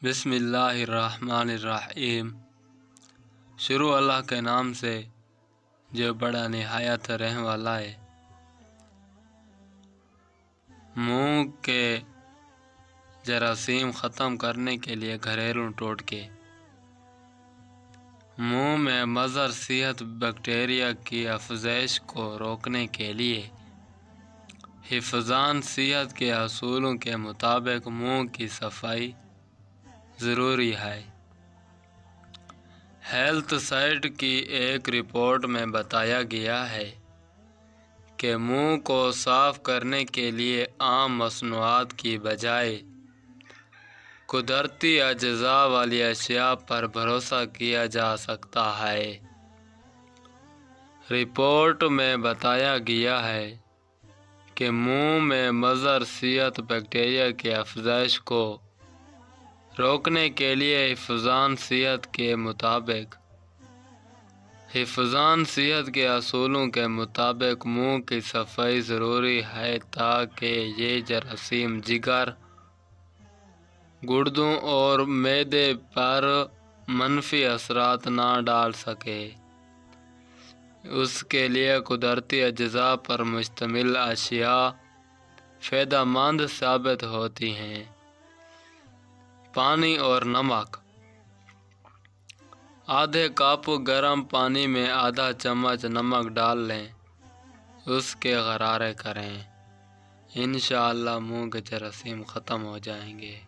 بسم اللہ الرحمن الرحیم۔ شروع اللہ کے نام سے جو بڑا نہایت رحم والا ہے۔ منہ کے جراثیم ختم کرنے کے لیے گھریلو ٹوٹکے۔ منہ میں مضر صحت بیکٹیریا کی افزائش کو روکنے کے لیے حفظان صحت کے اصولوں کے مطابق منہ کی صفائی ضروری ہے۔ ہیلتھ سائٹ کی ایک رپورٹ میں بتایا گیا ہے کہ منہ کو صاف کرنے کے لیے عام مصنوعات کی بجائے قدرتی اجزاء والی اشیاء پر بھروسہ کیا جا سکتا ہے۔ رپورٹ میں بتایا گیا ہے کہ منہ میں مضر صحت بیکٹیریا کی افزائش کو روکنے کے لیے حفظان صحت کے اصولوں کے مطابق منہ کی صفائی ضروری ہے تاکہ یہ جراثیم جگر، گردوں اور معدے پر منفی اثرات نہ ڈال سکے۔ اس کے لیے قدرتی اجزاء پر مشتمل اشیاء فائدہ مند ثابت ہوتی ہیں۔ پانی اور نمک۔ آدھے کپ گرم پانی میں آدھا چمچ نمک ڈال لیں، اس کے غرارے کریں۔ انشاءاللہ منہ کے جراثیم ختم ہو جائیں گے۔